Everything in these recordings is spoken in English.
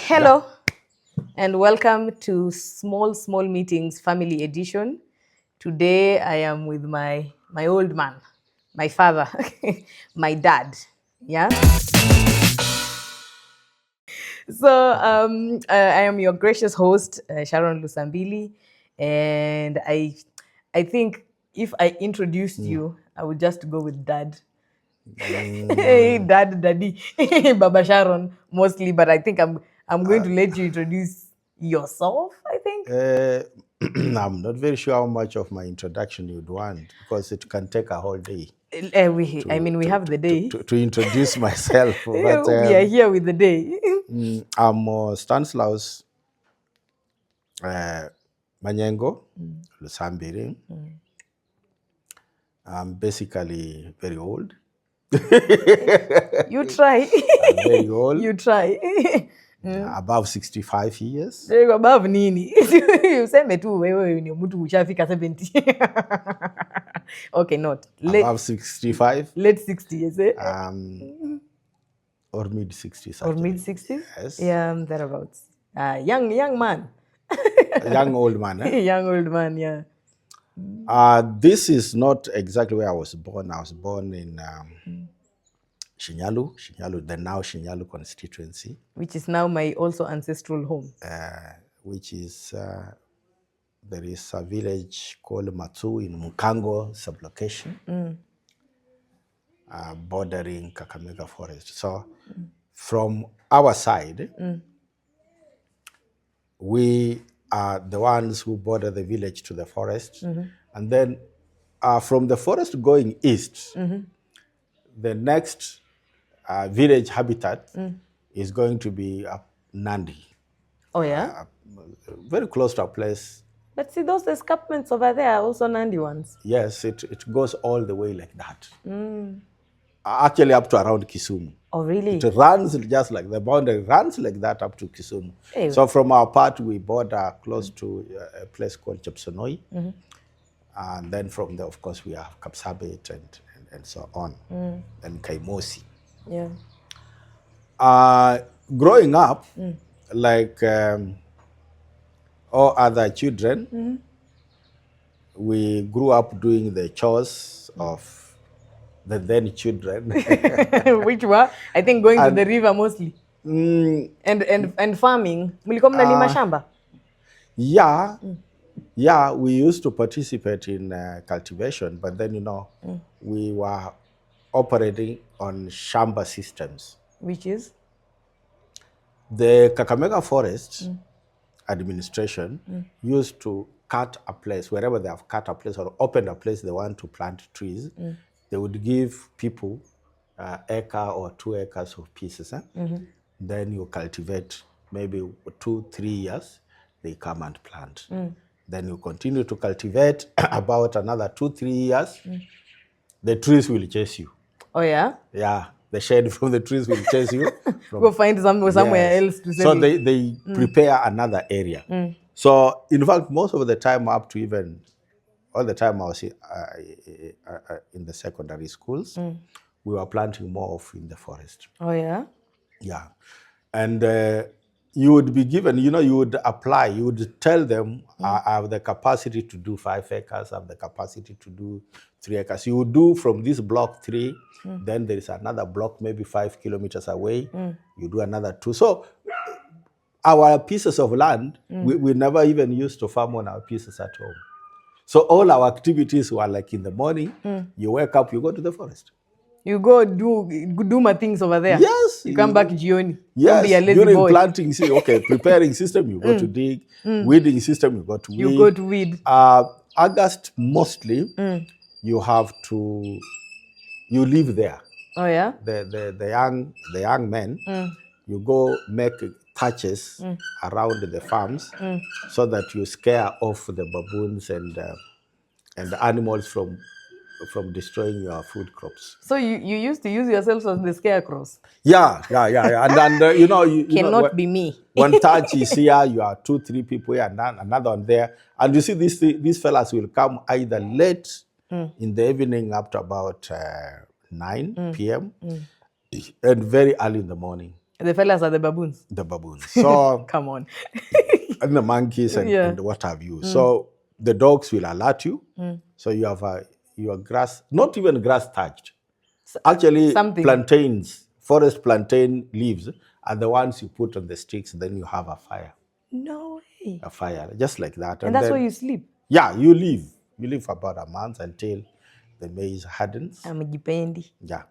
Hello, and welcome to Small Meetings Family Edition. Today I am with my old man, my father, my dad. Yeah. So I am your gracious host, Sharon Lusambili, and I think if I introduced you, I would just go with dad. Hey, dad, daddy, Baba Sharon mostly, but I think I'm going to let you introduce yourself. I think. I'm not very sure how much of my introduction you'd want because it can take a whole day We have the day. to introduce myself. But We are here with the day. I'm Stanslaus Manyengo, Lusambili. I'm basically very old. You try. I'm very old. You try. Above 65 years. Above nini? Useme tu wewe ni mtu ushafika 70. Okay, not. Above 65. Late 60s, eh? Or mid 60s. Or mid 60s? Yes. Yeah, thereabouts. Young man. Young old man. Eh? Young old man, yeah. This is not exactly where I was born. I was born in Shinyalu, the now Shinyalu constituency. Which is now my also ancestral home. Which is, there is a village called Matu in Mukango sublocation, bordering Kakamega Forest. So from our side, we are the ones who border the village to the forest. And then from the forest going east, the next village habitat is going to be Nandi. Oh, yeah? Very close to our place. But see, those escarpments over there are also Nandi ones. Yes, it goes all the way like that. Actually up to around Kisumu. Oh, really? It runs just like, the boundary runs like that up to Kisumu. Hey. So from our part, we border close to a place called Chepsonoi. And then from there, of course, we have Kapsabet and so on. And Kaimosi. Yeah. Growing up, like all other children, we grew up doing the chores of the then children. Which were, I think, going to the river mostly. And farming. Mlikuwa mnalima shamba? Yeah. Yeah, we used to participate in cultivation, but then, we were operating on shamba systems. Which is? The Kakamega Forest administration used to cut a place, wherever they have cut a place or opened a place they want to plant trees, they would give people acre or 2 acres of pieces. Then you cultivate maybe 2-3 years, they come and plant. Then you continue to cultivate about another 2-3 years, the trees will chase you. Oh, yeah? Yeah, the shade from the trees will chase you. Go find somewhere else to sell. So they prepare another area. So, in fact, most of the time, up to even all the time I was in the secondary schools, we were planting more of in the forest. Oh, yeah? Yeah. And you would be given, you would apply, you would tell them, I have the capacity to do 5 acres, I have the capacity to do 3 acres. You would do from this block 3, then there is another block maybe 5 kilometers away, you do another 2. So our pieces of land, we never even used to farm on our pieces at home. So all our activities were like in the morning, you wake up, you go to the forest. You go do my things over there. Yes. You come back Gioni. Yes. Be a lazy During boy. planting, preparing system, you go to dig. Weeding system, you go to weed. You go to weed. August, mostly, you live there. Oh, yeah? The young men, you go make thatches around the farms so that you scare off the baboons and the animals from destroying your food crops. So you used to use yourselves as the scarecrows? Yeah. And cannot be me. One thatch is here, you are 2-3 people here, and another one there. And you see these fellas will come either late in the evening up to about 9 p.m. and very early in the morning. The fellas are the baboons. The baboons. So Come on. and the monkeys and, Yeah. and what have you. So the dogs will alert you. So you have your grass, not even grass touched. Actually, something. plantains, forest plantain leaves are the ones you put on the sticks. Then you have a fire. No way. A fire, just like that. And that's then, where you sleep. Yeah, you live. You live for about a month until the maize hardens. Amejipendi. Yeah.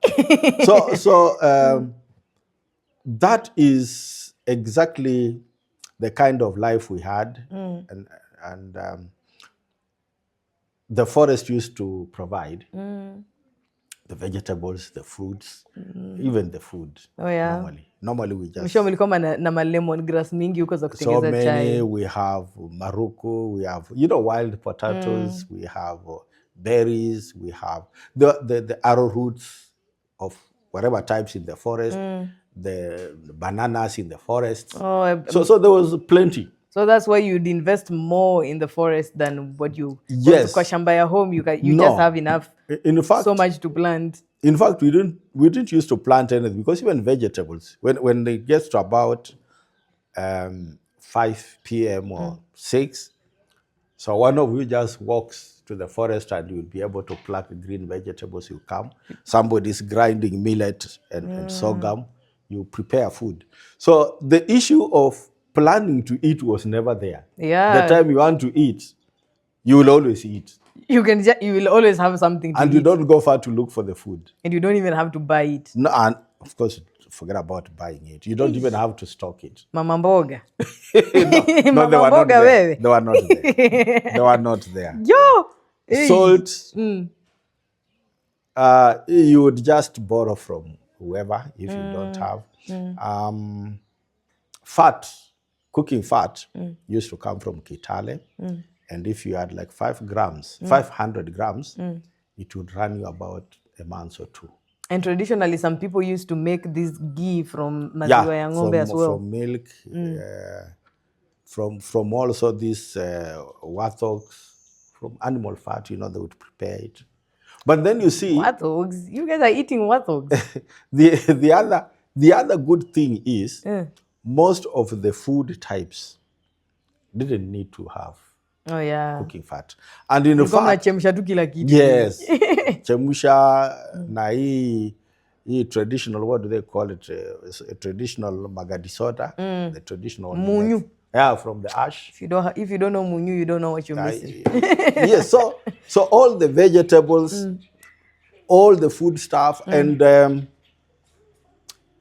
So that is exactly the kind of life we had, and the forest used to provide the vegetables, the fruits, even the food. Oh yeah. Normally we just Mwisho mlikuwa na ma lemon grass mingi huko za so kutengeneza chai. many. We have maruku, we have wild potatoes, we have berries, we have the arrowroots of whatever types in the forest, the bananas in the forest. Oh, so there was plenty. So that's why you'd invest more in the forest than what you. Yes. Kwa shamba ya home, you No. just have enough. In fact, so much to plant. In fact, we didn't used to plant anything, because even vegetables, when it gets to about 5 p.m. or 6, so one of you just walks to the forest and you'll be able to pluck green vegetables. You come, somebody's grinding millet and sorghum, you prepare food. So the issue of planning to eat was never there. Yeah. The time you want to eat, you will always eat. You will always have something to and eat. You don't go far to look for the food. And you don't even have to buy it. No, and of course, forget about buying it. You don't even have to stock it. Mama mboga. No, they were not there. They were not there. They were not there. Yo! Salt, you would just borrow from whoever if you don't have. Fat, cooking fat used to come from Kitale. And if you had like 500 grams, it would run you about a month or two. And traditionally, some people used to make this ghee from maziwa ya ng'ombe as well. From milk, from also these warthogs, from animal fat, they would prepare it. But then you see... Warthogs? You guys are eating warthogs. the other good thing is, most of the food types didn't need to have cooking fat. And in fact, chemsha tu kila kitu. Yes. Chemusha na hii traditional, what do they call it? A traditional magadi soda. The traditional munyu. Yeah, from the ash. If you don't know munyu, you don't know what you're missing. Yes, so all the vegetables, all the food stuff, and the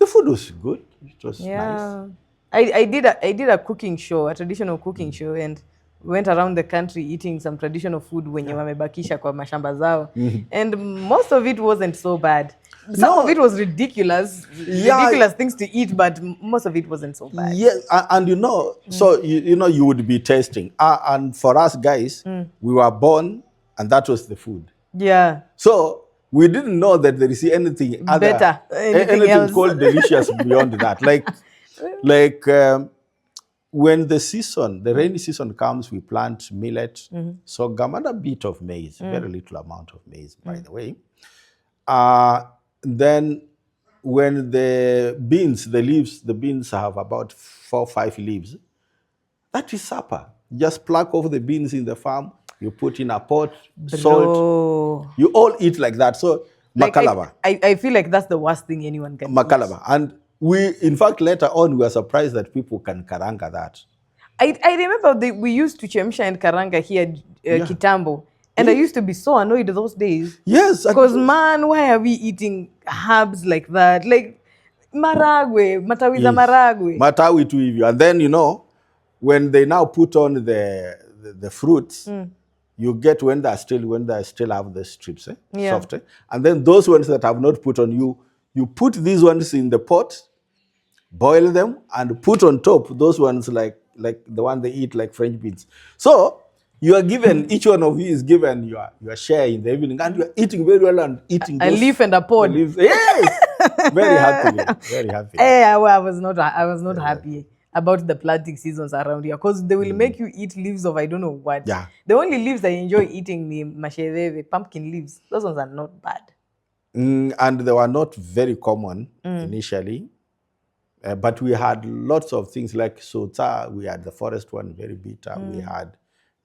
food was good. It was nice. I did a cooking show, a traditional cooking show, and went around the country eating some traditional food wenye wamebakisha kwa mashamba zao. And most of it wasn't so bad. Some of it was ridiculous things to eat, but most of it wasn't so bad. Yes, and so you would be tasting. And for us guys, we were born and that was the food. Yeah. So we didn't know that there is anything other, better, anything called delicious beyond that. Like when the rainy season comes, we plant millet, sorghum, and a bit of maize, very little amount of maize, by the way. Then when the beans have about 4 or 5 leaves, that is supper. Just pluck off the beans in the farm, you put in a pot, salt, you all eat like that. So, makalaba. I feel like that's the worst thing anyone can makalaba. And we, in fact, later on, we were surprised that people can karanga that. I remember we used to chemsha and karanga here Kitambo. And I used to be so annoyed those days. Yes. Because, man, why are we eating herbs like that? Like, maragwe, matawi za maragwe. Matawi tu hivyo. And then, when they now put on the fruits, you get when they still have the strips, soft. And then those ones that have not put on, you put these ones in the pot, boil them, and put on top those ones like the one they eat like French beans. So you are given, each one of you is given your share in the evening, and you are eating very well and eating a leaf and a pod. Yes, very happily, very happy. I was not happy about the planting seasons around here, because they will make you eat leaves of I don't know what. Yeah. The only leaves I enjoy eating the masheveve, pumpkin leaves. Those ones are not bad. And they were not very common initially. But we had lots of things like Sota, we had the forest one, very bitter. We had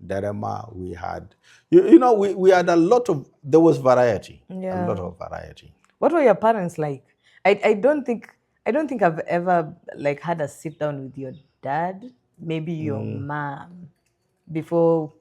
Derema, we had, we had a lot of, there was variety, a lot of variety. What were your parents like? I don't think I've ever like had a sit down with your dad, maybe your mom, before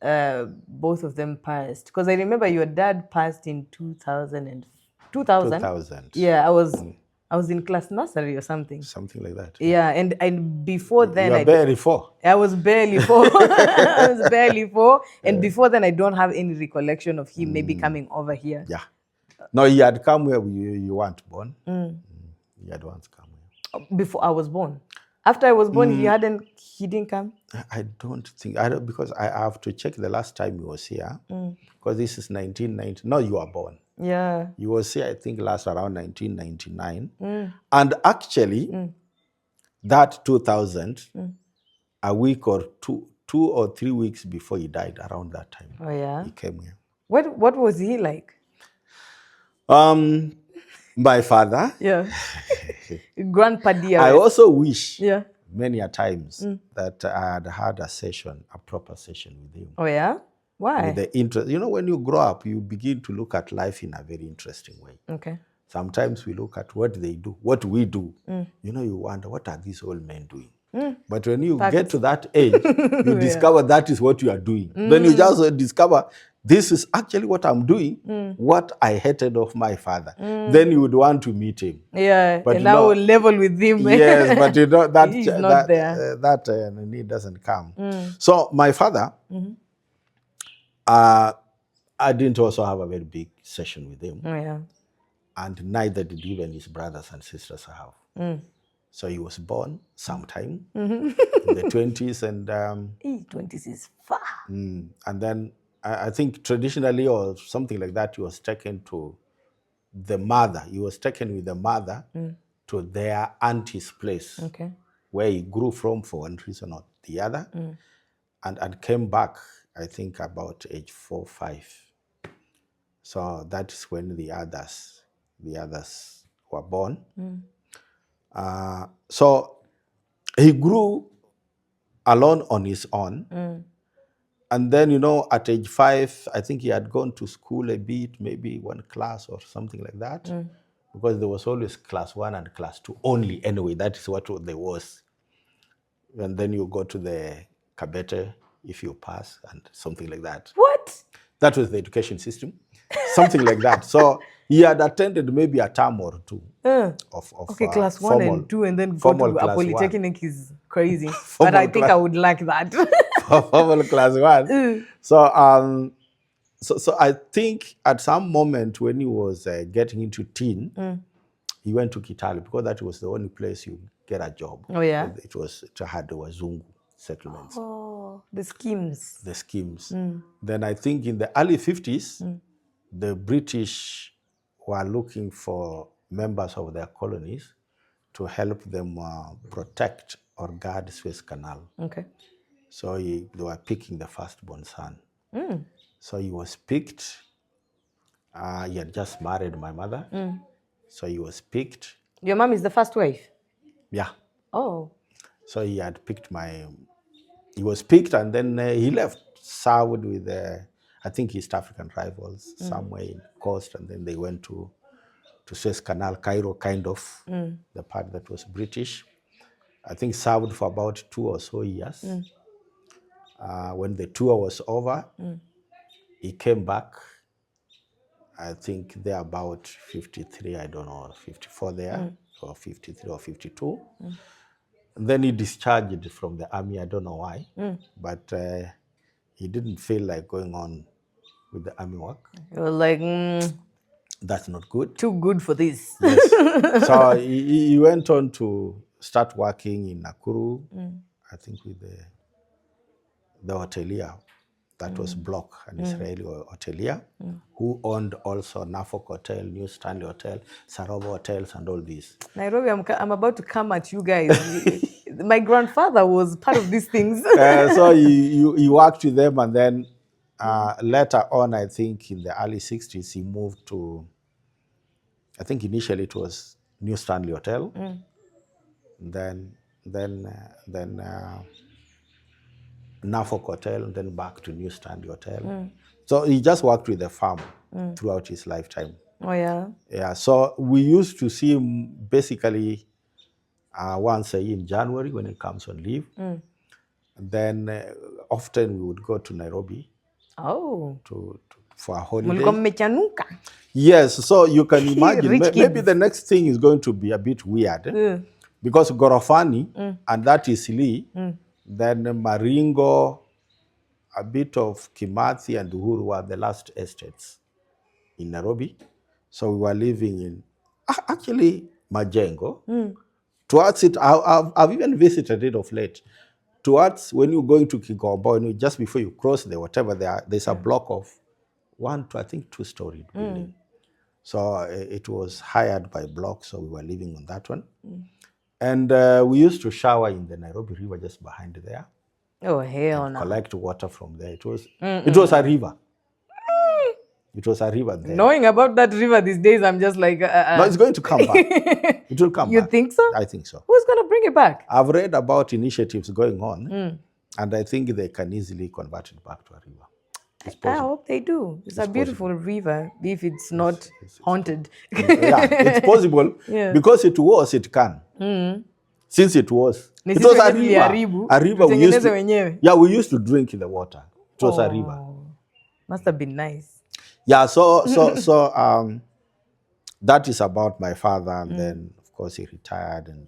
both of them passed. Because I remember your dad passed in 2000. 2000. Yeah, I was in class nursery or something. Something like that. Yeah, and before then You were barely 4. I was barely 4. I was barely 4, and before then I don't have any recollection of him maybe coming over here. Yeah. No, he had come where you weren't born. He had once come here. Before I was born. After I was born, he didn't come. I don't think, because I have to check the last time he was here, because this is 1990. No, you were born. Yeah. He was here, I think, last around 1999. And actually, that 2000, a week or 2 or 3 weeks before he died, around that time, Oh yeah. he came here. What was he like? My father. Yeah. Grandpa dear. I also wish many a times that I had had a proper session with him. Oh yeah? Why? With the interest. When you grow up, you begin to look at life in a very interesting way. Okay. Sometimes we look at what they do, what we do. You wonder, what are these old men doing? But when you get to that age, you discover that is what you are doing. Then you just discover, this is actually what I'm doing, what I hated of my father. Then you would want to meet him. Yeah, but and I will level with him. Yes, but that he's not there. That need doesn't come. So my father, I didn't also have a very big session with him. Oh, yeah. And neither did even his brothers and sisters have. So he was born sometime in the 20s. And 20s is far. And then I think traditionally or something like that, he was taken to the mother. He was taken with the mother to their auntie's place, where he grew from for one reason or the other, and came back, I think, about age 4, 5. So that is when the others were born. So he grew alone on his own. And then, at age 5, I think he had gone to school a bit, maybe one class or something like that, because there was always class 1 and class 2 only. Anyway, that is what there was. And then you go to the Kabete if you pass and something like that. What? That was the education system, something like that. So he had attended maybe a term or 2 of class 1 and 2, and then go to a polytechnic is crazy. But I think I would like that. Formal class 1. So so I think at some moment when he was getting into teen, he went to Kitale, because that was the only place you get a job. Oh yeah. It had the Wazungu settlements. Oh, the schemes. The schemes. Then I think in the early 50s, the British were looking for members of their colonies to help them protect or guard Suez Canal. Okay. So they were picking the firstborn son. So he was picked. He had just married my mother. So he was picked. Your mom is the first wife? Yeah. Oh. So he had picked he was picked, and then he left, served with, I think, East African rivals somewhere in the coast, and then they went to Suez Canal, Cairo, kind of, the part that was British. I think served for about 2 or so years. When the tour was over, he came back, I think they're about 53, I don't know, 54 there, or 53 or 52. And then he discharged from the army, I don't know why, but he didn't feel like going on with the army work. You were like, that's not good. Too good for this. Yes. So he went on to start working in Nakuru, I think with the hotelier. That was Block, an Israeli hotelier, who owned also Norfolk Hotel, New Stanley Hotel, Sarova Hotels, and all these. Nairobi, I'm about to come at you guys. My grandfather was part of these things. So he worked with them, and then later on, I think in the early 60s, he moved to, I think initially it was New Stanley Hotel. then Norfolk Hotel, and then back to New Stanley Hotel. So he just worked with the farm throughout his lifetime. Oh, yeah. Yeah, so we used to see him basically once a year in January when he comes on leave. And then often we would go to Nairobi Oh. for a holiday. Mulikuwa mmechanuka. Yes, so you can imagine, Rich maybe kids. the next thing is going to be a bit weird. Because Gorofani, and that is Lee, then Maringo, a bit of Kimathi and Uhuru were the last estates in Nairobi. So we were living in, actually, Majengo. Towards it, I've even visited it of late. Towards when you're going to Kikombo, just before you cross the whatever, there's a block of 1 to, I think, 2-story building. So it was hired by blocks, so we were living on that one. And we used to shower in the Nairobi River just behind there. Oh, hell no. Collect water from there. It was a river. It was a river there. Knowing about that river these days, I'm just like... No, it's going to come back. It will come back. You think so? I think so. Who's going to bring it back? I've read about initiatives going on, and I think they can easily convert it back to a river. I hope they do. It's a beautiful river, if it's not haunted. Yeah, it's possible. Because it can. Since it was a river. A river we used to drink the water. It was a river. Must have been nice. Yeah, so that is about my father, and then of course he retired and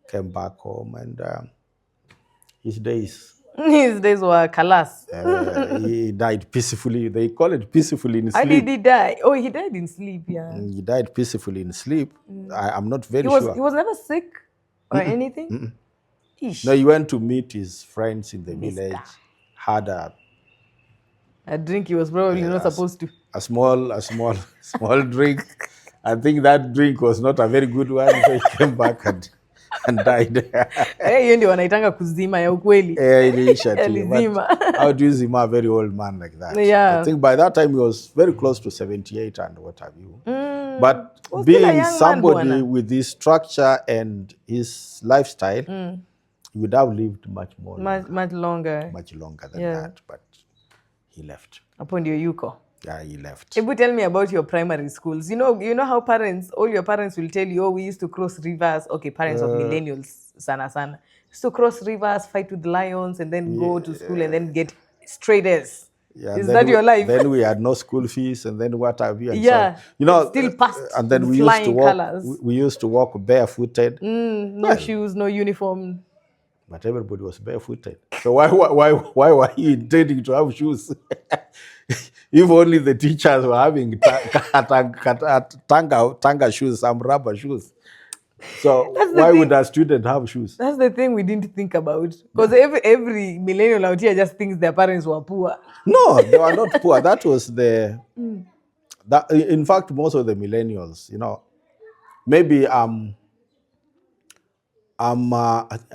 came back home, and his days were kalas. He died peacefully. They call it peacefully in sleep. How did he die? Oh, he died in sleep, yeah. He died peacefully in sleep. I'm not very sure. He was never sick or anything? No, he went to meet his friends in the village, had a drink he was probably not supposed to. A small drink. I think that drink was not a very good one, so he came back and died. Hiyo ndio wanaitanga kuzima ya ukweli. How do you zima a very old man like that? Yeah. I think by that time he was very close to 78 and what have you. But being somebody with his structure and his lifestyle, he would have lived much longer than that. But he left. Hapo ndio yuko. Yeah, he left. Tell me about your primary schools. You know how all your parents will tell you, oh, we used to cross rivers. Okay, parents of millennials, sana. Used to cross rivers, fight with lions, and then go to school and then get straight A's. Yeah, is that your life? Then we had no school fees, and then what have you? And so, still passed. And then we used to walk. We used to walk barefooted. No shoes, no uniform. But everybody was barefooted. So why were you intending to have shoes? If only the teachers were having tanga shoes, some rubber shoes. So why would a student have shoes? That's the thing we didn't think about. Because every millennial out here just thinks their parents were poor. No, they were not poor. That was in fact, most of the millennials, maybe I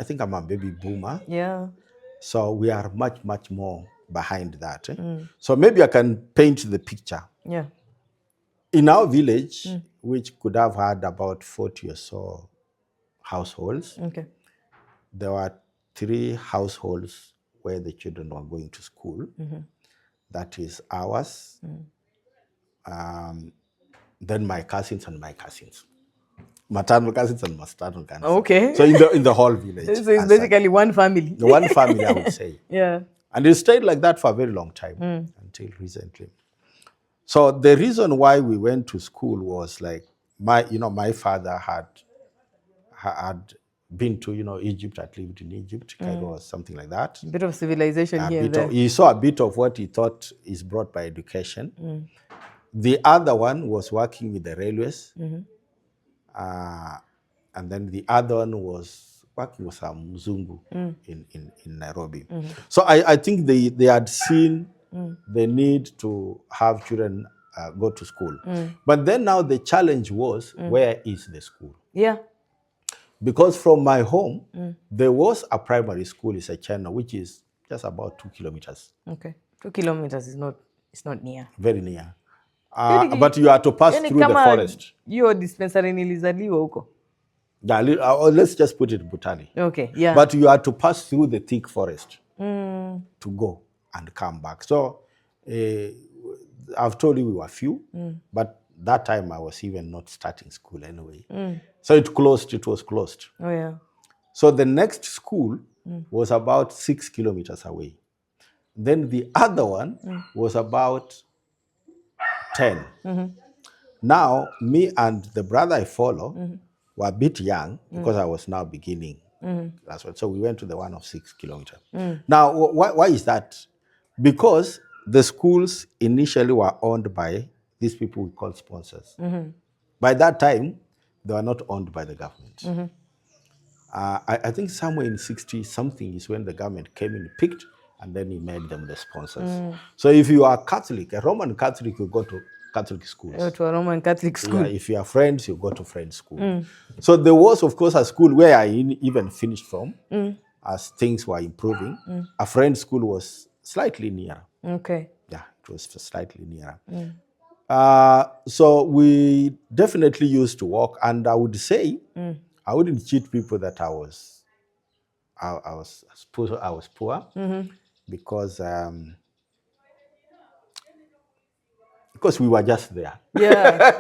think I'm a baby boomer. Yeah. So we are much, much more behind that. So maybe I can paint the picture. Yeah. In our village, which could have had about 40 or so households, there were 3 households where the children were going to school. That is ours, then my cousins and my cousins. Maternal cousins and maternal cousins. Okay. So in the whole village. So it's basically one family. One family, I would say. Yeah. And it stayed like that for a very long time until recently. So the reason why we went to school was like my father had been to Egypt, had lived in Egypt, Cairo or something like that. A bit of civilization here and there. He saw a bit of what he thought is brought by education. The other one was working with the railways. And then the other one was working with some Mzungu in Nairobi. So I think they had seen the need to have children go to school. But then now the challenge was, where is the school? Yeah. Because from my home, there was a primary school in Sechena, which is just about 2 kilometers. Okay. 2 kilometers is not near. Very near. But you have to pass through the forest. Hiyo dispensary nilizaliwa huko. Let's just put it brutally. Okay, yeah. But you had to pass through the thick forest to go and come back. So I've told you we were few, but that time I was even not starting school anyway. So it was closed. Oh, yeah. So the next school was about 6 kilometers away. Then the other one was about 10. Now, me and the brother I follow were a bit young because I was now beginning. That's what. So we went to the one of 6 kilometers. Now, why is that? Because the schools initially were owned by these people we call sponsors. By that time, they were not owned by the government. I think somewhere in 60 something is when the government came in, picked, and then he made them the sponsors. So if you are Catholic, a Roman Catholic, you go to Catholic schools. Go to a Roman Catholic school. Yeah, if you are Friends, you go to Friends school. So there was, of course, a school where I even finished from as things were improving. A Friends school was slightly nearer. Okay. Yeah, it was slightly nearer. So we definitely used to walk, and I would say I wouldn't cheat people that I was poor because we were just there. Yeah.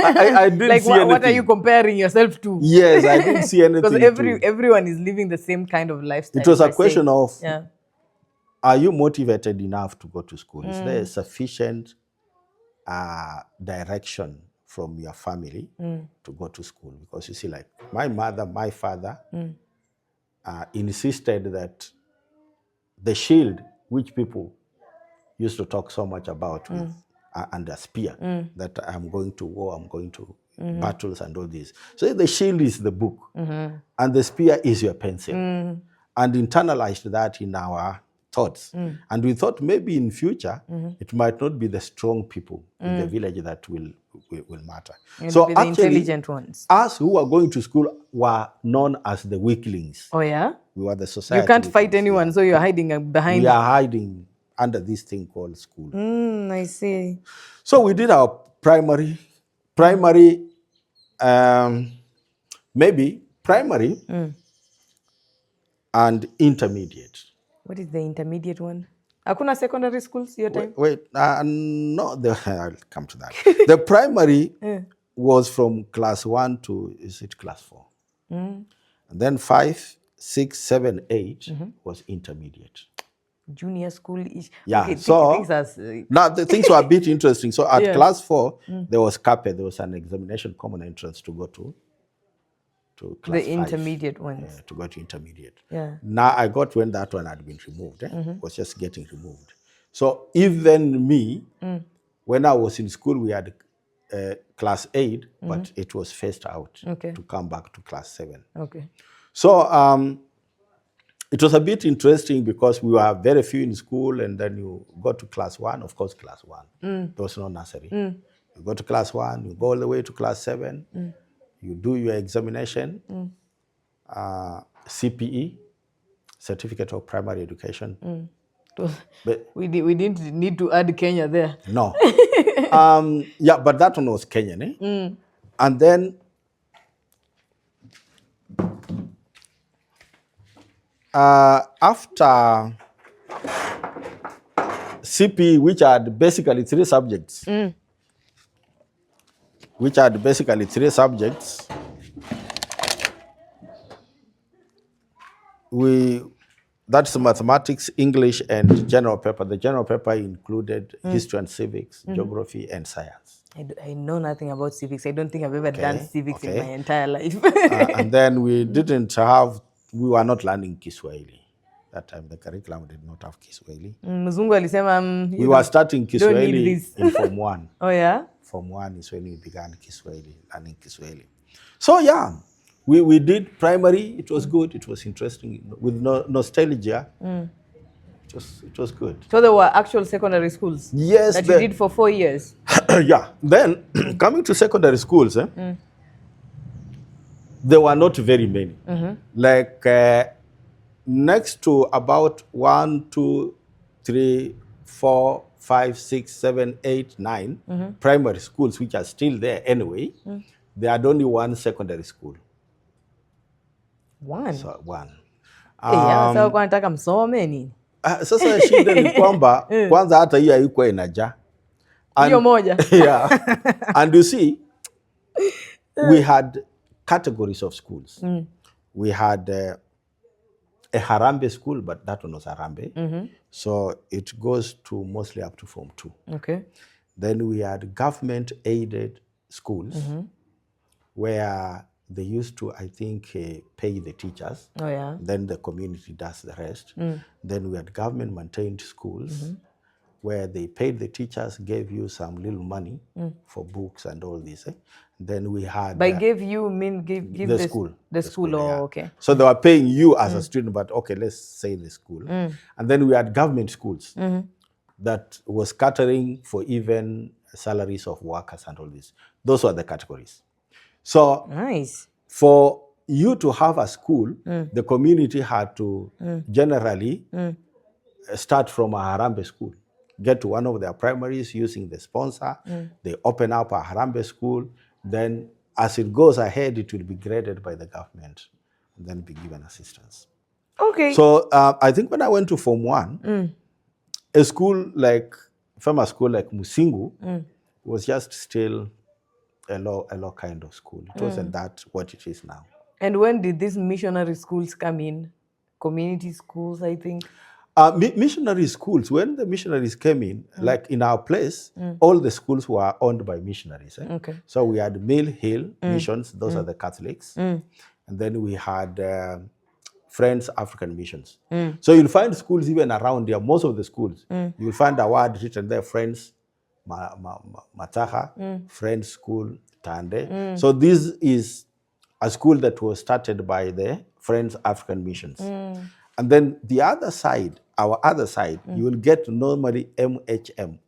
I didn't like see anything. what are you comparing yourself to? Yes, I didn't see anything. Because everyone is living the same kind of lifestyle. It was a question of, yeah. Are you motivated enough to go to school? Is there sufficient direction from your family to go to school? Because you see, like my mother, my father insisted that the shield, which people used to talk so much about with, and a spear, that I'm going to war, I'm going to battles and all this. So the shield is the book, and the spear is your pencil. And internalized that in our thoughts. And we thought maybe in future, it might not be the strong people in the village that will matter. So the intelligent ones. Us who were going to school were known as the weaklings. Oh, yeah? We were the society. You can't fight anyone, so you're hiding behind. We are hiding under this thing called school. I see. So we did our primary, maybe primary and intermediate. What is the intermediate one? Hakuna secondary schools your time? No, I'll come to that. The primary was from class 1 to, is it class 4? And then 5, 6, 7, 8 was intermediate. Junior school-ish. Yeah, okay, so now the things were a bit interesting. So at class 4, there was CAPE, there was an examination common entrance to go to class 5. The intermediate ones. To go to intermediate. Yeah. Now I got when that one had been removed. Was just getting removed. So even me, when I was in school, we had class 8, but it was phased out to come back to class 7. Okay. So it was a bit interesting because we were very few in school, and then you go to class 1, of course, class 1. There was no nursery. You go to class 1, you go all the way to class 7, you do your examination, CPE, Certificate of Primary Education. But we didn't need to add Kenya there. No. Yeah, but that one was Kenyan. And then after CPE, which had basically 3 subjects, that's mathematics, English, and general paper. The general paper included history and civics, geography, and science. I know nothing about civics. I don't think I've ever done civics in my entire life. And then we were not learning Kiswahili. That time the curriculum did not have Kiswahili. Mzungu alisema we were starting Kiswahili in Form 1. Oh, yeah? Form 1 is when we began learning Kiswahili. So yeah, we did primary. It was good. It was interesting. With nostalgia, it was good. So there were actual secondary schools? Yes. That you did for 4 years? Yeah. Then, coming to secondary schools, there were not very many. Like next to about 1, 2, 3, 4, 5, 6, 7, 8, 9 primary schools, which are still there anyway, they had only one secondary school. One. So one. Sasa kwa nataka msome nini? Sasa shida ni kwamba kwanza hata hiyo haikuwa inajaa. Hiyo moja. Yeah. And you see, we had categories of schools. We had a Harambe school, but that one was Harambe. So it goes to mostly up to Form 2. Okay. Then we had government-aided schools where they used to, I think, pay the teachers. Oh, yeah. Then the community does the rest. Then we had government-maintained schools where they paid the teachers, gave you some little money for books and all this. Then we had... By gave you mean give the school. The school, oh, yeah. okay. So they were paying you as a student, but okay, let's say the school. And then we had government schools that was catering for even salaries of workers and all this. Those were the categories. So Nice. for you to have a school, the community had to generally start from a Harambe school, get to one of their primaries using the sponsor. They open up a Harambe school. Then as it goes ahead, it will be graded by the government and then be given assistance. Okay. So I think when I went to Form 1, a school like, famous school like Musingu was just still a low kind of school. It wasn't that what it is now. And when did these missionary schools come in? Community schools, I think. Missionary schools, when the missionaries came in, like in our place, all the schools were owned by missionaries. Okay. So we had Mill Hill missions, those are the Catholics. And then we had Friends African Missions. So you'll find schools even around here, most of the schools, you'll find a word written there, Friends Mataha, Friends School, Tande. So this is a school that was started by the Friends African Missions. And then the other side, our other side, you will get normally MHM,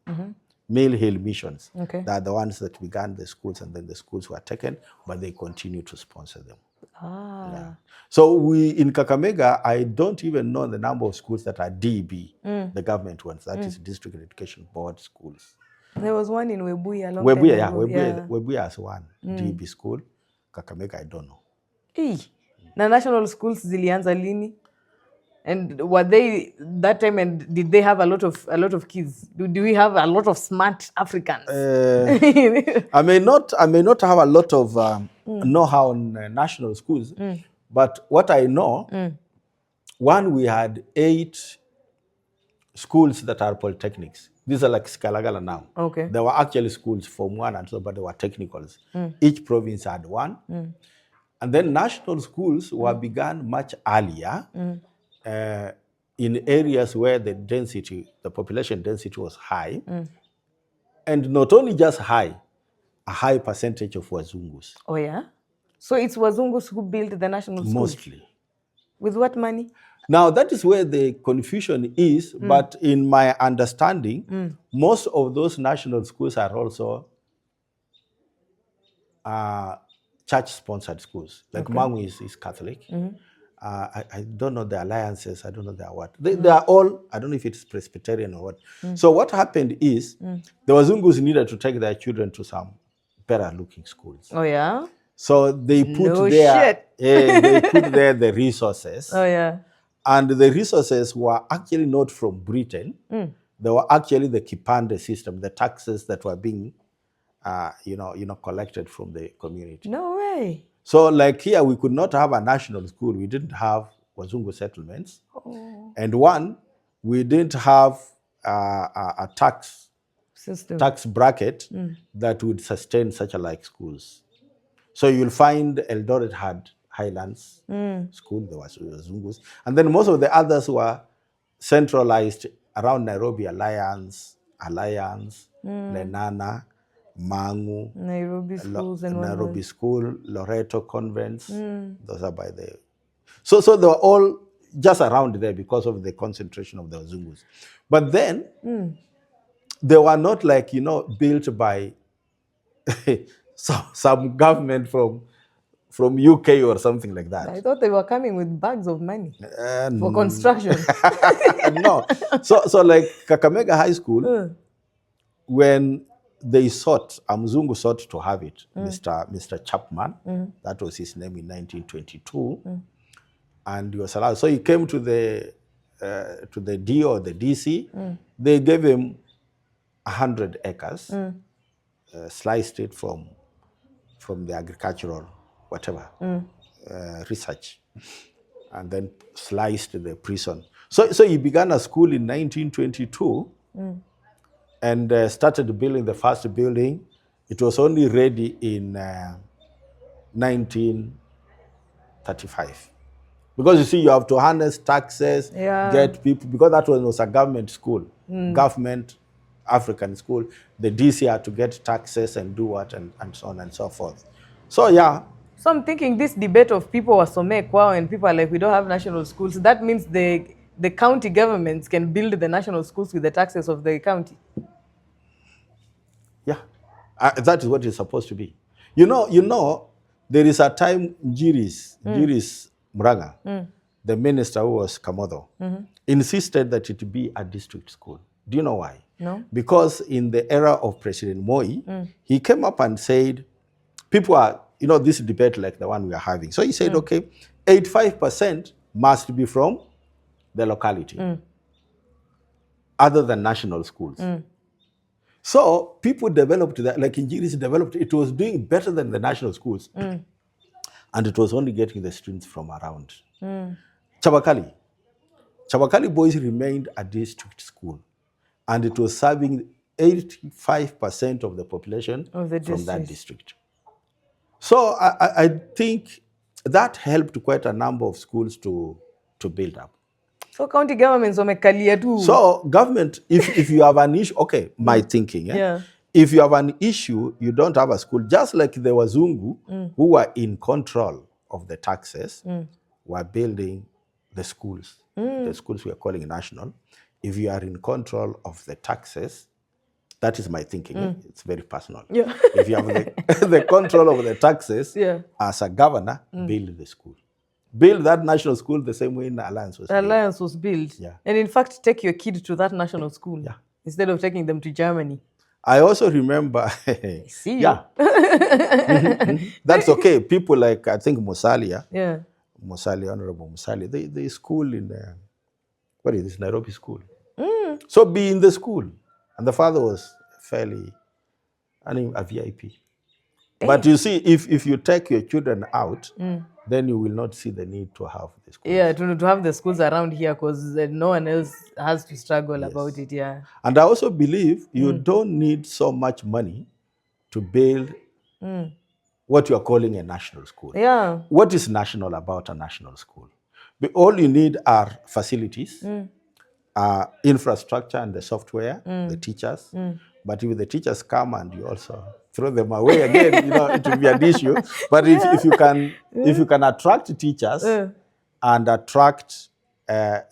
Mill Hill Missions. Okay. They are the ones that began the schools, and then the schools were taken, but they continue to sponsor them. Yeah. So we, in Kakamega, I don't even know the number of schools that are DB, the government ones, that is District Education Board schools. There was one in Webuye along Webuye, yeah, Webuye has one DB school. Kakamega, I don't know. Na national schools zilianza lini? And were they that time, and did they have a lot of kids? Do we have a lot of smart Africans? I may not have a lot of know-how on national schools, but what I know, one, we had 8 schools that are polytechnics. These are like Skalagala now. Okay. There were actually schools Form 1 and so, but they were technicals. Each province had one. And then national schools were begun much earlier in areas where the population density was high. And not only just high, a high percentage of Wazungus. Oh, yeah? So it's Wazungus who built the national schools? Mostly. With what money? Now, that is where the confusion is, but in my understanding, most of those national schools are also church-sponsored schools. Like Mangu is Catholic. I don't know the alliances, I don't know their what. They are all, I don't know if it's Presbyterian or what. So what happened is, the Wazungus needed to take their children to some better-looking schools. Oh, yeah? So they put they put there the resources. Oh, yeah. And the resources were actually not from Britain. They were actually the Kipande system, the taxes that were being, collected from the community. No way. So, like here, we could not have a national school. We didn't have Wazungu settlements, and one, we didn't have a tax bracket that would sustain such like schools. So you'll find Eldoret had Highlands School, there was Wazungus. And then most of the others were centralized around Nairobi, Alliance, Lenana, Mangu, Nairobi schools and Nairobi School, Loreto Convents. Those are by the... So they were all just around there because of the concentration of the Wazungus. But then, they were not like, built by some government from UK or something like that. I thought they were coming with bags of money for construction. No. So like Kakamega High School, when they sought, Mzungu sought to have it, Mr. Chapman, that was his name in 1922. and he was allowed. So he came to the D or the DC. They gave him 100 acres, sliced it from the agricultural whatever research, and then sliced the prison. So he began a school in 1922 and started building the first building. It was only ready in 1935. Because you see, you have to harness taxes, get people, because that was a government school, government African school. The DC had to get taxes and do what and so on and so forth. So yeah. So I'm thinking this debate of people wasome kwao and people are like, we don't have national schools. That means the county governments can build the national schools with the taxes of the county. Yeah, that is what it's supposed to be. You know, there is a time Jiris Muranga, the minister who was Kamodo, insisted that it be a district school. Do you know why? No. Because in the era of President Moi, he came up and said, people are, this debate like the one we are having. So he said, okay, 85% must be from the locality, other than national schools. So people developed that, like Injiris developed, it was doing better than the national schools. And it was only getting the students from around. Chabakali boys remained a district school. And it was serving 85% of the population from that district. So I think that helped quite a number of schools to build up. So county governments wamekalia tu. So government, if you have an issue, okay, my thinking, if you have an issue, you don't have a school, just like the Wazungu who were in control of the taxes were building the schools. The schools we are calling national. If you are in control of the taxes, that is my thinking. It's very personal. Yeah. If you have the control of the taxes, as a governor, build the school. Build that national school the same way in Alliance was built. Alliance was built. Yeah. And in fact, take your kid to that national school instead of taking them to Germany. I also remember. See you. Yeah. That's okay. People like, I think, Musalia. Yeah. Honorable Musalia, they school in, what is this, Nairobi school. So be in the school. And the father was fairly, a VIP. But you see, if you take your children out, then you will not see the need to have the schools. Yeah, to have the schools around here because no one else has to struggle about it, yeah. And I also believe you don't need so much money to build what you are calling a national school. Yeah. What is national about a national school? All you need are facilities, infrastructure and the software, the teachers. But if the teachers come and you also throw them away again, it will be an issue. But if you can attract teachers and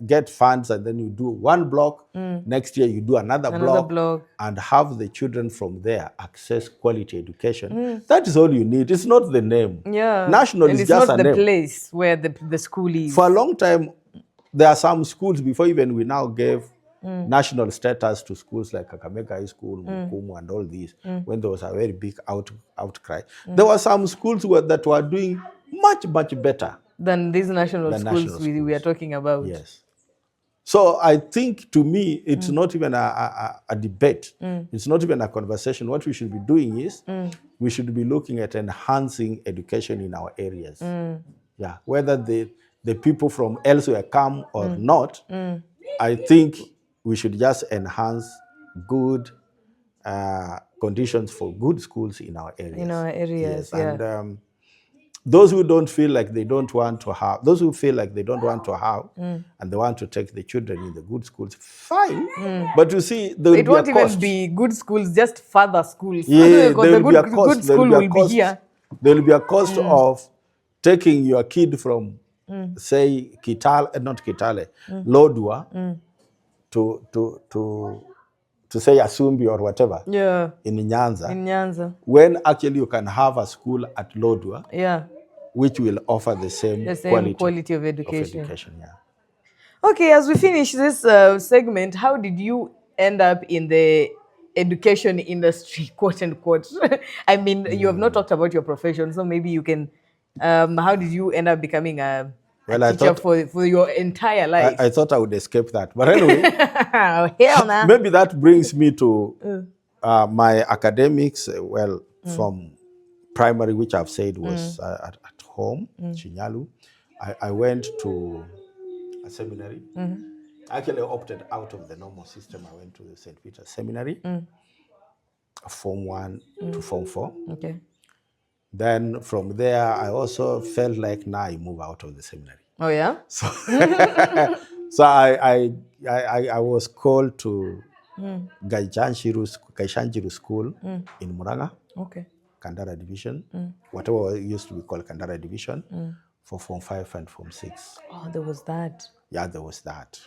get funds, and then you do one block, next year you do another block, and have the children from there access quality education. That is all you need. It's not the name. Yeah. National is just a name. It's not the place where the school is. For a long time, there are some schools, before even we now gave national status to schools like Kakamega High School, Mukumu, and all these, when there was a very big outcry. There were some schools that were doing much, much better than these national schools we are talking about. Yes. So I think, to me, it's not even a debate. It's not even a conversation. What we should be doing is we should be looking at enhancing education in our areas. Yeah, whether the people from elsewhere come or not, I think we should just enhance good conditions for good schools in our areas. In our areas, yes. Yeah. And those who don't feel like they don't want to have, those who feel like they don't want to have, and they want to take the children in the good schools, fine. But you see, there will be a cost. It won't even be good schools, just further schools. Yeah, there will be a cost. Good school will be here. There will be a cost of taking your kid from, say, Lodwar, to say Asumbi or whatever, in Nyanza, when actually you can have a school at Lodwar, which will offer the same quality of education. Okay, as we finish this segment, how did you end up in the education industry, quote unquote? I mean, you have not talked about your profession, so maybe you can, how did you end up becoming a Well, a I teacher thought for your entire life. I thought I would escape that. But anyway, Hell nah. maybe that brings me to my academics. From primary, which I've said was at home, Chinyalu, I went to a seminary. Actually, I opted out of the normal system. I went to the St. Peter's Seminary, Form 1 to Form 4. Okay. Then from there, I also felt like now I move out of the seminary. Oh yeah. So, so I was called to Gaishanjiru School in Muranga, Okay. Kandara Division, whatever used to be called Kandara Division, for Form 5 and Form 6. Oh, there was that. Yeah, there was that.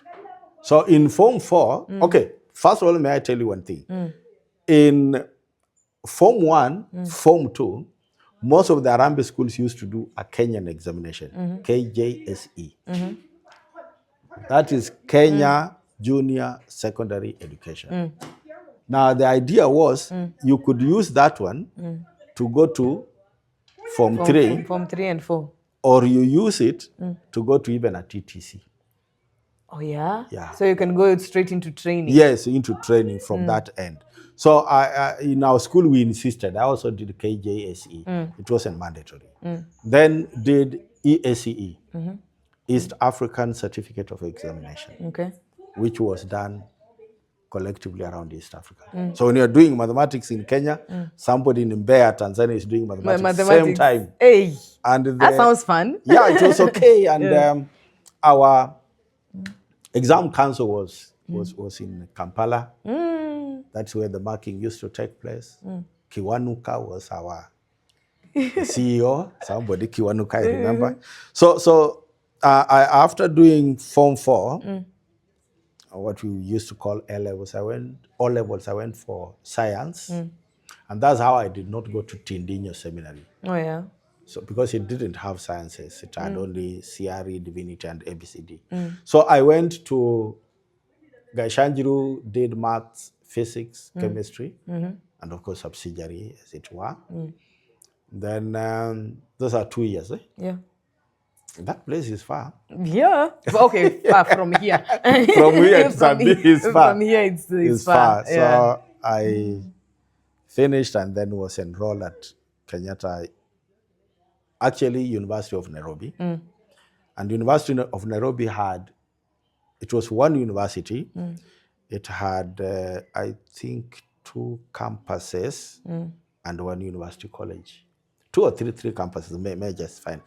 So in Form 4, okay, first of all, may I tell you one thing? In Form 1, Form 2, most of the Harambee schools used to do a Kenyan examination, KJSE. That is Kenya Junior Secondary Education. Now, the idea was you could use that one to go to Form 3, Form 3 and 4. or you use it to go to even a TTC. Oh yeah. Yeah. So you can go straight into training. Yes, into training from that end. So in our school, we insisted. I also did KJSE. It wasn't mandatory. Then did EACE, East African Certificate of Examination, Okay. which was done collectively around East Africa. So when you're doing mathematics in Kenya, somebody in Mbeya, Tanzania is doing mathematics same time. Hey, And that sounds fun. Yeah, it was okay. And our exam council was in Kampala. That's where the marking used to take place. Kiwanuka was our CEO. Somebody Kiwanuka, I remember. So after doing Form 4, what we used to call O-levels, I went for science. And that's how I did not go to Tindinho Seminary. Oh yeah. So because it didn't have sciences, it had only CRE, divinity, and ABCD. So I went to Gaishanjiru, did maths, physics, chemistry, and of course subsidiary, as it were. Then those are 2 years. Yeah. That place is far. Yeah. Okay, far from here. From here to Zambia is far. From here it's far. So Yeah. I finished and then was enrolled at Kenyatta, actually University of Nairobi. And University of Nairobi it was one university. It had, I think, 2 campuses and 1 university college. 2 or 3 campuses, may just fine.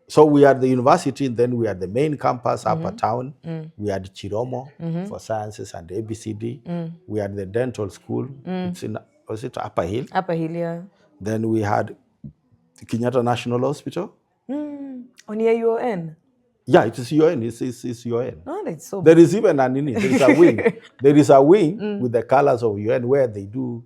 So we had the university, then we had the main campus, Upper Town. We had Chiromo for sciences and ABCD. We had the dental school. It's in, was it Upper Hill? Upper Hill, yeah. Then we had the Kenyatta National Hospital. On your UN. Yeah, it is UN. It's UN. Oh, that's so There is even an there is a wing. There is a wing with the colors of UN where they do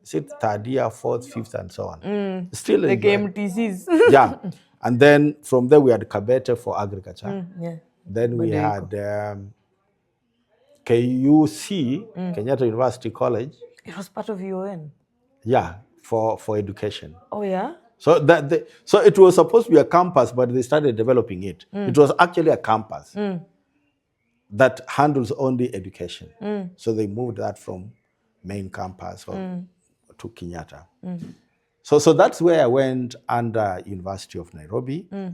sit 3rd year, 4th, 5th, and so on. Still the in UN. KMTCs. Yeah. And then from there we had Kabete for agriculture. Yeah. Then we had KUC, Kenyatta University College. It was part of UN. Yeah, for education. Oh yeah. So so it was supposed to be a campus, but they started developing it. It was actually a campus that handles only education. So they moved that from main campus to Kenyatta. So that's where I went under University of Nairobi. 3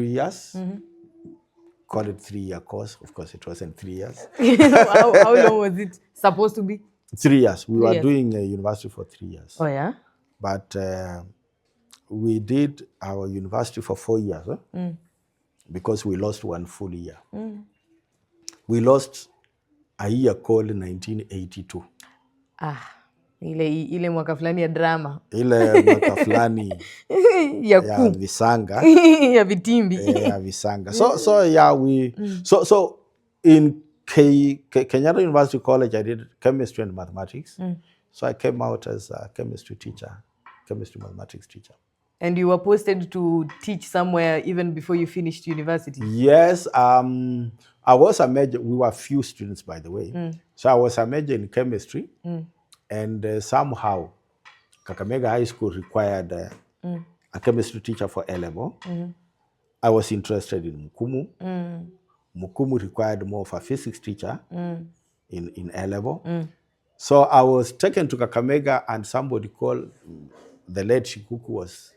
years. Call it 3-year course. Of course, it wasn't 3 years. How long was it supposed to be? 3 years. We 3 were years. doing a university for 3 years. Oh yeah. But we did our university for 4 years because we lost 1 full year. We lost a year called 1982. Ile mwaka fulani ya drama. Ile mwaka fulani ya visanga. Ya vitimbi. Ya visanga. So yeah, so in Kenyatta University College, I did chemistry and mathematics. So I came out as a chemistry mathematics teacher. And you were posted to teach somewhere even before you finished university? Yes. I was a major. We were few students, by the way. So I was a major in chemistry. And somehow, Kakamega High School required a chemistry teacher for A-level. I was interested in Mukumu. Mukumu required more of a physics teacher in A level. So I was taken to Kakamega, and somebody called the late Shikuku was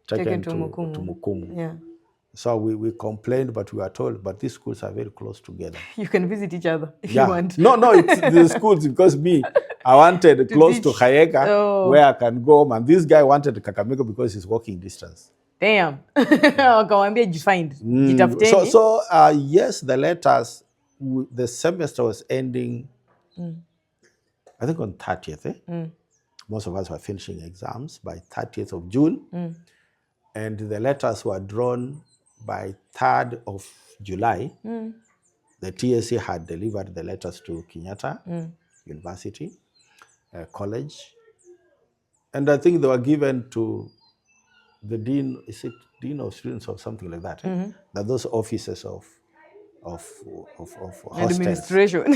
taken to Mukumu. Yeah. So we complained, but we were told, but these schools are very close together. You can visit each other if you want. No, it's the schools, because I wanted close to Hayega, where I can go home, and this guy wanted Kakamega because he's walking distance. Damn. Kawambia jifind. Jitafuteni. So yes, the letters, the semester was ending, I think on 30th. Most of us were finishing exams by 30th of June. And the letters were drawn by 3rd of July. The TSC had delivered the letters to Kenyatta University College. And I think they were given to the dean, is it dean of students or something like that? That those officers of hostels. Administration.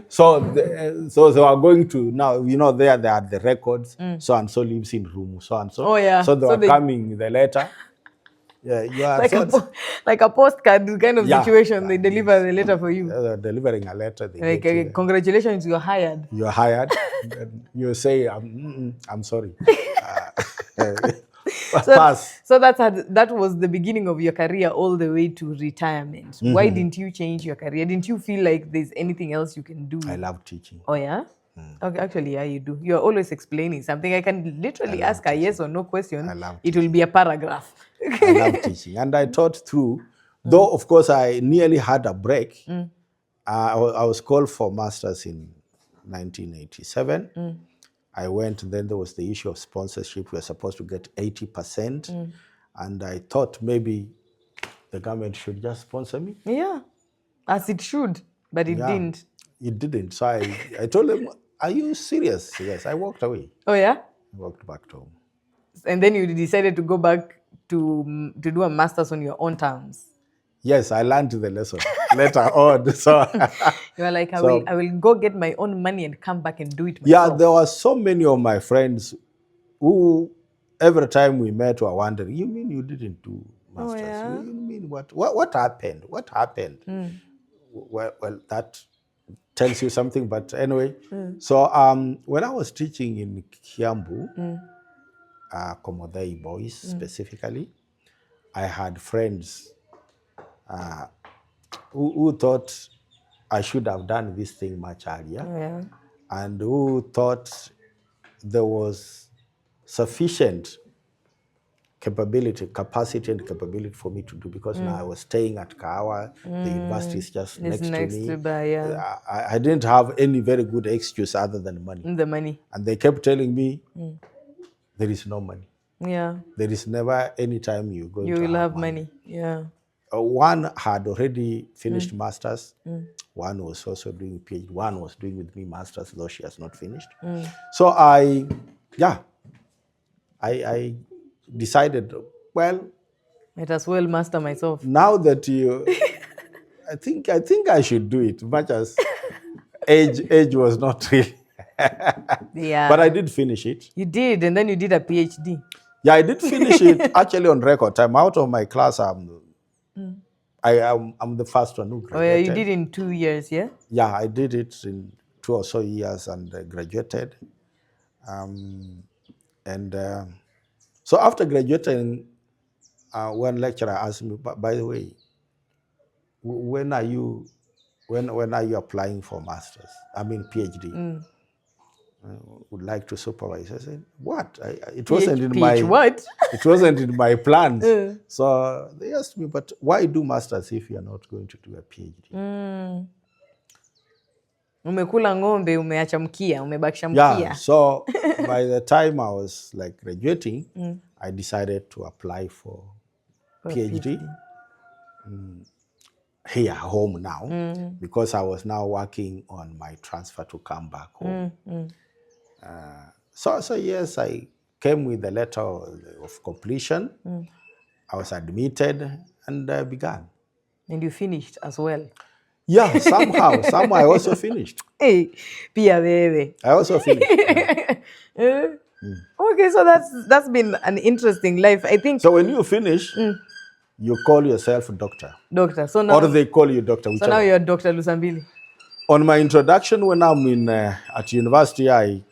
So they are going to, now, they are the records, so and so lives in room, so and so. Oh, yeah. So they were coming the letter. Yeah, you are like a postcard kind of situation. They deliver the letter for you. They're delivering a letter. Like, congratulations, you're hired. You're hired. You say, I'm sorry. So that was the beginning of your career all the way to retirement. Why didn't you change your career? Didn't you feel like there's anything else you can do? I love teaching. Oh, yeah? Okay, actually, yeah, you do. You're always explaining something. I can literally ask a yes or no question. It will be a paragraph. I love teaching. And I taught through, though, of course, I nearly had a break. I was called for masters in 1987. I went, and then there was the issue of sponsorship. We were supposed to get 80%. And I thought maybe the government should just sponsor me. Yeah, as it should, but it didn't. It didn't. So I told them, are you serious? Yes, I walked away. Oh, yeah? I walked back to home. And then you decided to go back to do a master's on your own terms. Yes, I learned the lesson later on. So you were like, I will go get my own money and come back and do it myself. Yeah, there were so many of my friends who, every time we met, were wondering, you mean you didn't do masters? Oh, yeah? You mean what happened? What happened? Well, that tells you something, but anyway. So when I was teaching in Kiambu, Komodai boys specifically, I had friends who thought I should have done this thing much earlier, and who thought there was sufficient capacity and capability for me to do, because now I was staying at Kawa, the university is just next to me. I didn't have any very good excuse other than money. The money. And they kept telling me, there is no money. Yeah. There is never any time you will have money. Yeah. One had already finished masters. One was also doing PhD. One was doing with me masters, though she has not finished. So I decided, well, might as well master myself. Now that you, I think I should do it, much as age was not really. Yeah. But I did finish it. You did, and then you did a PhD. Yeah, I did finish it actually on record time. Out of my class, I'm the first one who graduated. Oh, yeah, you did in 2 years, yeah? Yeah, I did it in 2 or so years and graduated. So after graduating, one lecturer asked me, by the way, when are you applying for masters? I mean PhD. Would like to supervise. I said, what? It wasn't in my what? It wasn't in my plans. So they asked me, but why do masters if you are not going to do a PhD? Umekula ng'ombe, umeacha mkia, umebakisha mkia. Yeah, mkia. so by the time I was like graduating, I decided to apply for PhD. Here, home now, because I was now working on my transfer to come back home. So yes, I came with the letter of completion. I was admitted and began. And you finished as well? Yeah, somehow I also finished. Hey, Pia baby. I also finished. Okay, so that's been an interesting life, I think. So when you finish, You call yourself doctor. Doctor. So now, Or they call you doctor. so Whichever. now you're Dr. Lusambili. On my introduction, when I'm at university, I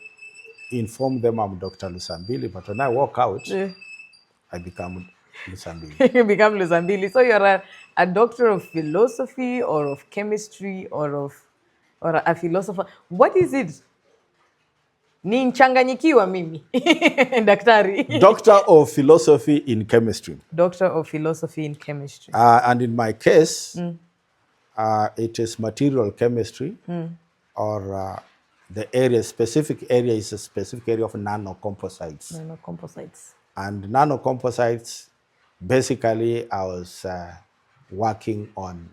inform them I'm Dr. Lusambili. But when I walk out, I become Lusambili. You become Lusambili. So you're a doctor of philosophy or of chemistry or a philosopher. What is it? Ni nchanganyikiwa mimi. Daktari. Doctor of philosophy in chemistry. Doctor of philosophy in chemistry. And in my case, it is material chemistry or the area, specific area is a specific area of nanocomposites. Nanocomposites. And nanocomposites, basically, I was working on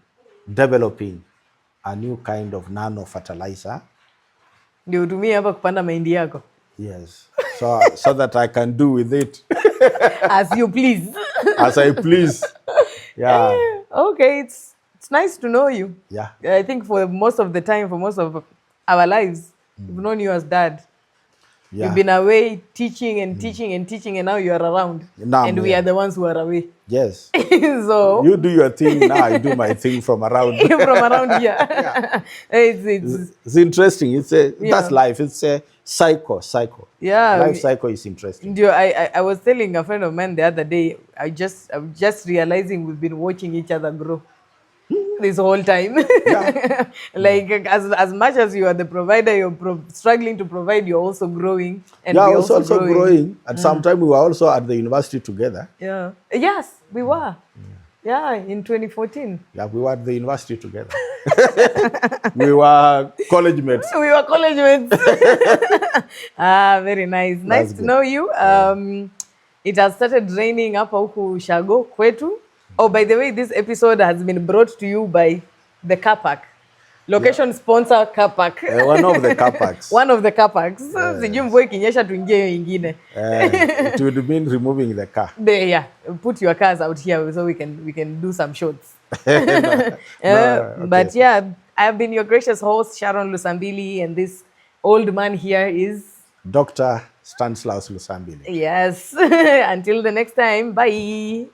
developing a new kind of nano fertilizer. Ndio utumie hapa kupanda mahindi yako. Yes. So that I can do with it As you please. as I please. Yeah. Okay, it's nice to know you. Yeah. I think for most of the time, for most of our lives, we've known you as dad. Yeah. You've been away teaching and teaching and teaching, and now you are around. Now, and we yeah. are the ones who are away. Yes. So You do your thing, now I do my thing from around. from around here. Yeah. It's interesting. That's life. It's a cycle. yeah. Life cycle is interesting. I was telling a friend of mine the other day, I'm just realizing we've been watching each other grow this whole time. Yeah. Like as much as you are the provider, you're struggling to provide, you're also growing. And Yeah, I we're was also growing. At some time, we were also at the university together. Yeah. Yes, we were. Yeah, in 2014. Yeah, we were at the university together. We were college mates. We were college mates. Very nice. Nice to know you. It has started raining hapa huku Shago kwetu. Oh, by the way, this episode has been brought to you by the car park. Location sponsor car park. One of the car parks. One of the car parks. Sijui mvua ikinyesha tuingie hiyo ingine. It would mean removing the car. Yeah, put your cars out here so we can do some shots. Okay. But yeah, I've been your gracious host, Sharon Lusambili, and this old man here is Dr. Stanslaus Lusambili. Yes. Until the next time, bye.